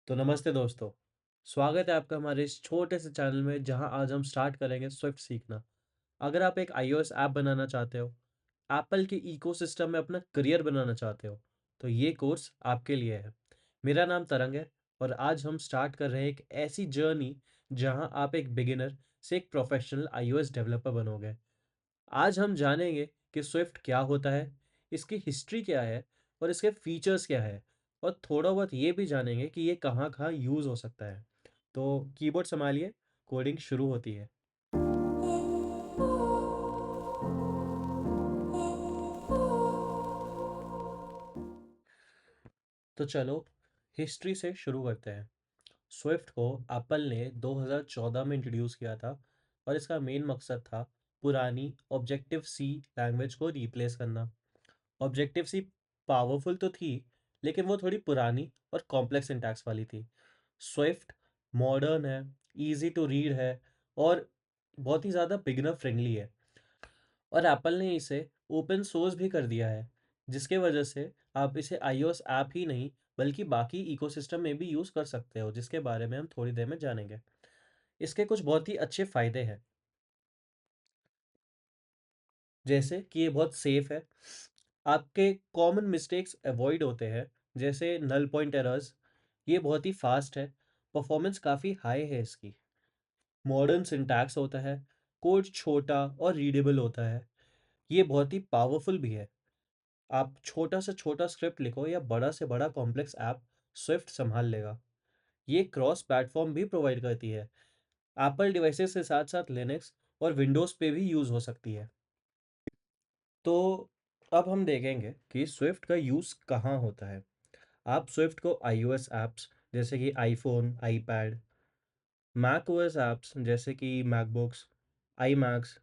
तो नमस्ते दोस्तों। स्वागत है आपका हमारे इस छोटे से चैनल में जहां आज हम स्टार्ट करेंगे स्विफ्ट सीखना। अगर आप एक iOS ऐप बनाना चाहते हो, एप्पल के इकोसिस्टम में अपना करियर बनाना चाहते हो, तो ये कोर्स आपके लिए है। मेरा नाम तरंग है और आज हम स्टार्ट कर रहे हैं एक ऐसी जर्नी जहां आप एक बिगिनर से एक प्रोफेशनल iOS डेवलपर बनोगे। आज हम जानेंगे कि स्विफ्ट क्या होता है, इसकी हिस्ट्री क्या है और इसके फीचर्स क्या है, और थोड़ा बहुत ये भी जानेंगे कि ये कहाँ कहाँ यूज़ हो सकता है। तो कीबोर्ड संभालिए, कोडिंग शुरू होती है। तो चलो हिस्ट्री से शुरू करते हैं। स्विफ्ट को एप्पल ने 2014 में इंट्रोड्यूस किया था और इसका मेन मकसद था पुरानी ऑब्जेक्टिव सी लैंग्वेज को रिप्लेस करना। ऑब्जेक्टिव सी पावरफुल तो थी, लेकिन वो थोड़ी पुरानी और कॉम्प्लेक्स सिंटैक्स वाली थी। स्विफ्ट मॉडर्न है, इजी टू रीड है और बहुत ही ज़्यादा बिगिनर फ्रेंडली है। और एप्पल ने इसे ओपन सोर्स भी कर दिया है, जिसके वजह से आप इसे iOS ऐप ही नहीं बल्कि बाकी इकोसिस्टम में भी यूज़ कर सकते हो, जिसके बारे में हम थोड़ी देर में जानेंगे। इसके कुछ बहुत ही अच्छे फ़ायदे हैं, जैसे कि ये बहुत सेफ है। आपके कॉमन मिस्टेक्स अवॉइड होते हैं, जैसे नल पॉइंट एरर्स। ये बहुत ही फास्ट है, परफॉर्मेंस काफ़ी हाई है इसकी। मॉडर्न सिंटैक्स होता है, कोड छोटा और रीडेबल होता है। ये बहुत ही पावरफुल भी है। आप छोटा से छोटा स्क्रिप्ट लिखो या बड़ा से बड़ा कॉम्प्लेक्स ऐप, स्विफ्ट संभाल लेगा। ये क्रॉस प्लेटफॉर्म भी प्रोवाइड करती है। एप्पल डिवाइसेस के साथ साथ लिनक्स और विंडोज़ पे भी यूज़ हो सकती है। तो अब हम देखेंगे कि स्विफ्ट का यूज़ कहाँ होता है। आप स्विफ्ट को iOS ऐप्स जैसे कि iPhone, iPad, Mac OS apps जैसे कि MacBooks, iMacs,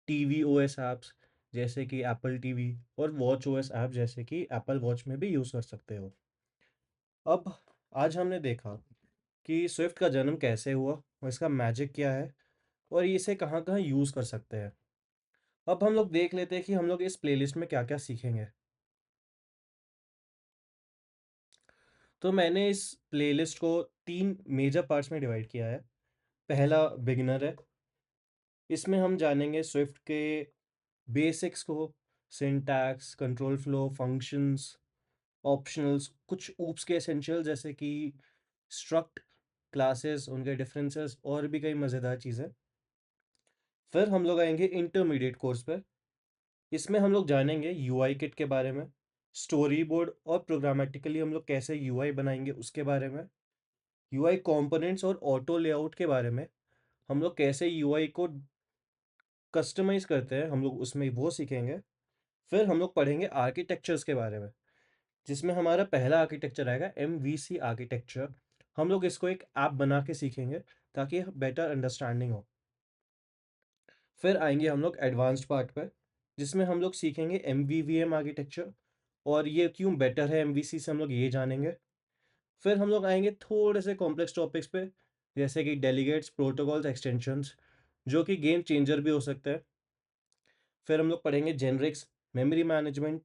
TV OS apps जैसे कि एप्पल टीवी और वॉच ओएस ऐप जैसे कि एप्पल वॉच में भी यूज़ कर सकते हो। अब आज हमने देखा कि स्विफ्ट का जन्म कैसे हुआ और इसका मैजिक क्या है और ये इसे कहाँ कहाँ यूज़ कर सकते हैं। अब हम लोग देख लेते हैं कि हम लोग इस प्लेलिस्ट में क्या क्या सीखेंगे। तो मैंने इस प्लेलिस्ट को 3 मेजर पार्ट्स में डिवाइड किया है। पहला बिगिनर है। इसमें हम जानेंगे स्विफ्ट के बेसिक्स को, syntax, control flow, functions, optionals, कुछ ऊप्स के एसेंशियल जैसे कि स्ट्रक्ट, क्लासेस, उनके डिफरेंसेस और भी कई मज़ेदार चीज़ें। फिर हम लोग आएंगे इंटरमीडिएट कोर्स पे। इसमें हम लोग जानेंगे यूआई किट के बारे में, स्टोरी बोर्ड और प्रोग्रामेटिकली हम लोग कैसे यूआई बनाएंगे उसके बारे में, यूआई कंपोनेंट्स और ऑटो लेआउट के बारे में, हम लोग कैसे यूआई को कस्टमाइज़ करते हैं हम लोग उसमें वो सीखेंगे। फिर हम लोग पढ़ेंगे आर्किटेक्चर्स के बारे में, जिसमें हमारा पहला आर्किटेक्चर आएगा एमवीसी आर्किटेक्चर। हम लोग इसको एक ऐप बना के सीखेंगे ताकि बेटर अंडरस्टैंडिंग हो। फिर आएंगे हम लोग एडवांस्ड पार्ट पर, जिसमें हम लोग सीखेंगे एम आर्किटेक्चर और ये क्यों बेटर है एमवीसी से, हम लोग ये जानेंगे। फिर हम लोग आएंगे थोड़े से कॉम्प्लेक्स टॉपिक्स पे, जैसे कि डेलीगेट्स, प्रोटोकॉल्स, एक्सटेंशंस, जो कि गेम चेंजर भी हो सकता है। फिर हम लोग पढ़ेंगे generics, memory management,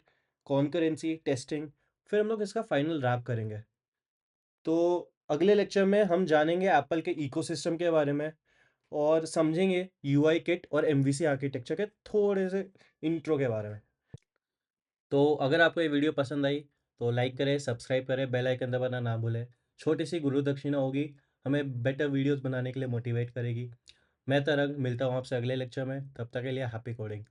concurrency, testing. फिर हम लोग इसका फाइनल रैप करेंगे। तो अगले लेक्चर में हम जानेंगे एप्पल के इकोसिस्टम के बारे में और समझेंगे यूआई किट और एमवीसी आर्किटेक्चर के थोड़े से इंट्रो के बारे में। तो अगर आपको ये वीडियो पसंद आई तो लाइक करें, सब्सक्राइब करें, बेल आइकन दबाना ना भूलें। छोटी सी गुरु दक्षिणा होगी, हमें बेटर वीडियोस बनाने के लिए मोटिवेट करेगी। मैं तरंग मिलता हूँ आपसे अगले लेक्चर में, तब तक के लिए हैप्पी कोडिंग।